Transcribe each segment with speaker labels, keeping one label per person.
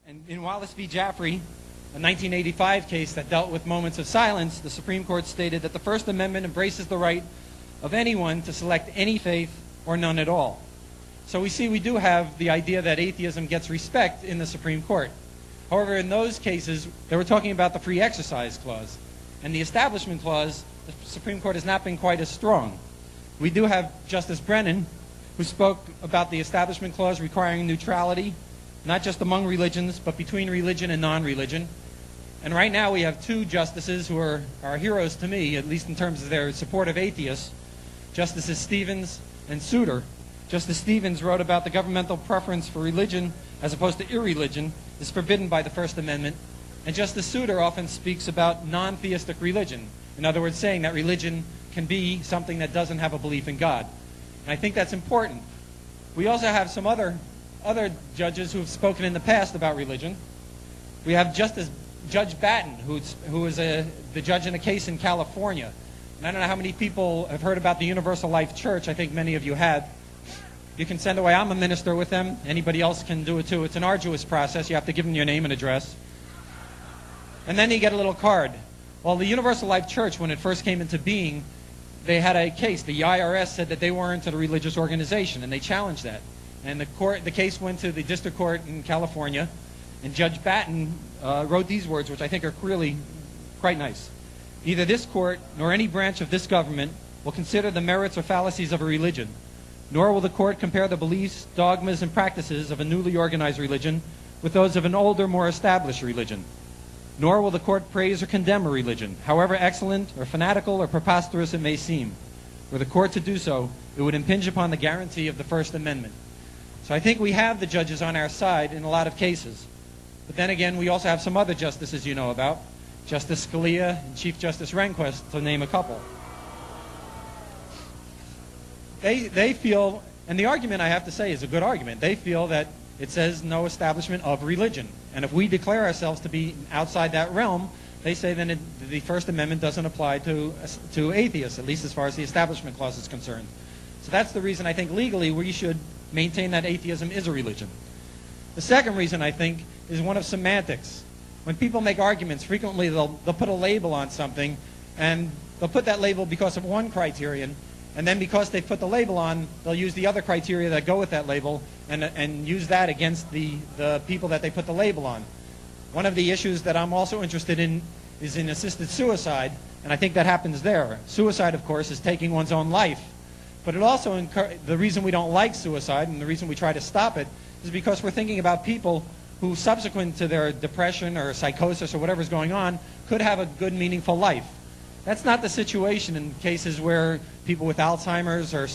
Speaker 1: And in Wallace v. Jaffrey, a 1985 case that dealt with moments of silence, the Supreme Court stated that the First Amendment embraces the right of anyone to select any faith or none at all. So we see we do have the idea that atheism gets respect in the Supreme Court. However, in those cases, they were talking about the Free Exercise Clause. And the Establishment Clause, the Supreme Court has not been quite as strong. We do have Justice Brennan, who spoke about the Establishment Clause requiring neutrality, not just among religions, but between religion and non-religion. And right now we have two justices who are heroes to me, at least in terms of their support of atheists, Justices Stevens and Souter. Justice Stevens wrote about the governmental preference for religion as opposed to irreligion is forbidden by the First Amendment. And Justice Souter often speaks about non-theistic religion. In other words, saying that religion can be something that doesn't have a belief in God. And I think that's important. We also have some other judges who have spoken in the past about religion. We have Judge Batten, who is the judge in a case in California. And I don't know how many people have heard about the Universal Life Church. I think many of you have. You can send away. I'm a minister with them. Anybody else can do it too. It's an arduous process. You have to give them your name and address. And then you get a little card. Well, the Universal Life Church, when it first came into being, they had a case. The IRS said that they weren't a religious organization, and they challenged that. And the case went to the district court in California, and Judge Batten wrote these words, which I think are really quite nice. Neither this court nor any branch of this government will consider the merits or fallacies of a religion, nor will the court compare the beliefs, dogmas, and practices of a newly organized religion with those of an older, more established religion. Nor will the court praise or condemn a religion, however excellent or fanatical or preposterous it may seem. Were the court to do so, it would impinge upon the guarantee of the First Amendment. So I think we have the judges on our side in a lot of cases. But then again, we also have some other justices you know about, Justice Scalia and Chief Justice Rehnquist, to name a couple. They feel, and the argument I have to say is a good argument, they feel that it says no establishment of religion. And if we declare ourselves to be outside that realm, they say then the First Amendment doesn't apply to atheists, at least as far as the Establishment Clause is concerned. So that's the reason I think legally we should maintain that atheism is a religion. The second reason, I think, is one of semantics. When people make arguments, frequently they'll put a label on something, and they'll put that label because of one criterion, and then because they put the label on, they'll use the other criteria that go with that label and use that against the people that they put the label on. One of the issues that I'm also interested in is in assisted suicide, and I think that happens there. Suicide, of course, is taking one's own life. But it also, the reason we don't like suicide and the reason we try to stop it is because we're thinking about people who, subsequent to their depression or psychosis or whatever's going on, could have a good, meaningful life. That's not the situation in cases where people with Alzheimer's or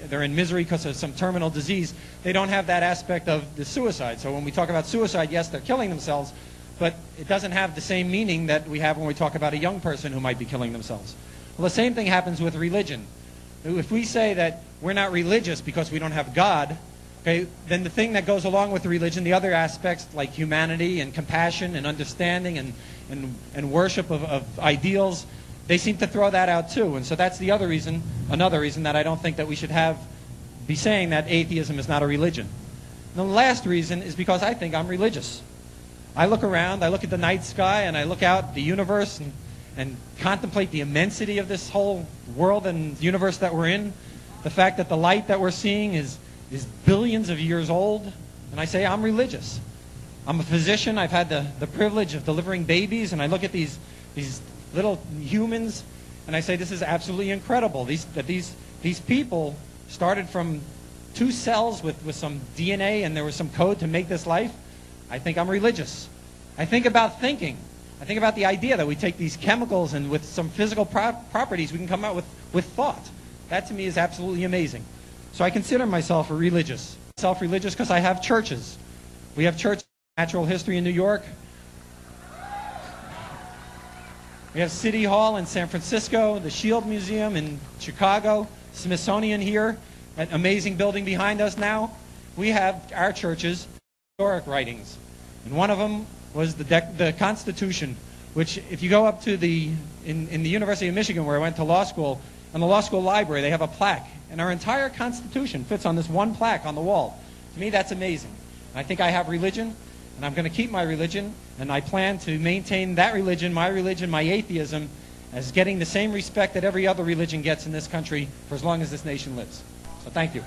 Speaker 1: they're in misery because of some terminal disease. They don't have that aspect of the suicide. So when we talk about suicide, yes, they're killing themselves, but it doesn't have the same meaning that we have when we talk about a young person who might be killing themselves. Well, the same thing happens with religion. If we say that we're not religious because we don't have God, okay, then the thing that goes along with religion, the other aspects like humanity and compassion and understanding and worship of ideals, they seem to throw that out too. And so that's the other reason, another reason that I don't think that we should be saying that atheism is not a religion. And the last reason is because I think I'm religious. I look around, I look at the night sky, and I look out the universe and contemplate the immensity of this whole world and universe that we're in. The fact that the light that we're seeing is billions of years old. And I say I'm religious. I'm a physician. I've had the privilege of delivering babies, and I look at these little humans, and I say this is absolutely incredible. These people started from 2 cells with some DNA, and there was some code to make this life. I think I'm religious. I think about thinking. I think about the idea that we take these chemicals and with some physical properties we can come out with thought. That to me is absolutely amazing. So I consider myself religious. Self-religious because I have churches. We have churches in natural history in New York. We have City Hall in San Francisco, the Shield Museum in Chicago, Smithsonian here, that amazing building behind us now. We have our churches, historic writings. And one of them was the Constitution, which if you go up to in the University of Michigan where I went to law school, in the law school library they have a plaque. And our entire Constitution fits on this one plaque on the wall. To me that's amazing. And I think I have religion. and I'm going to keep my religion, and I plan to maintain that religion, my atheism, as getting the same respect that every other religion gets in this country for as long as this nation lives. So thank you.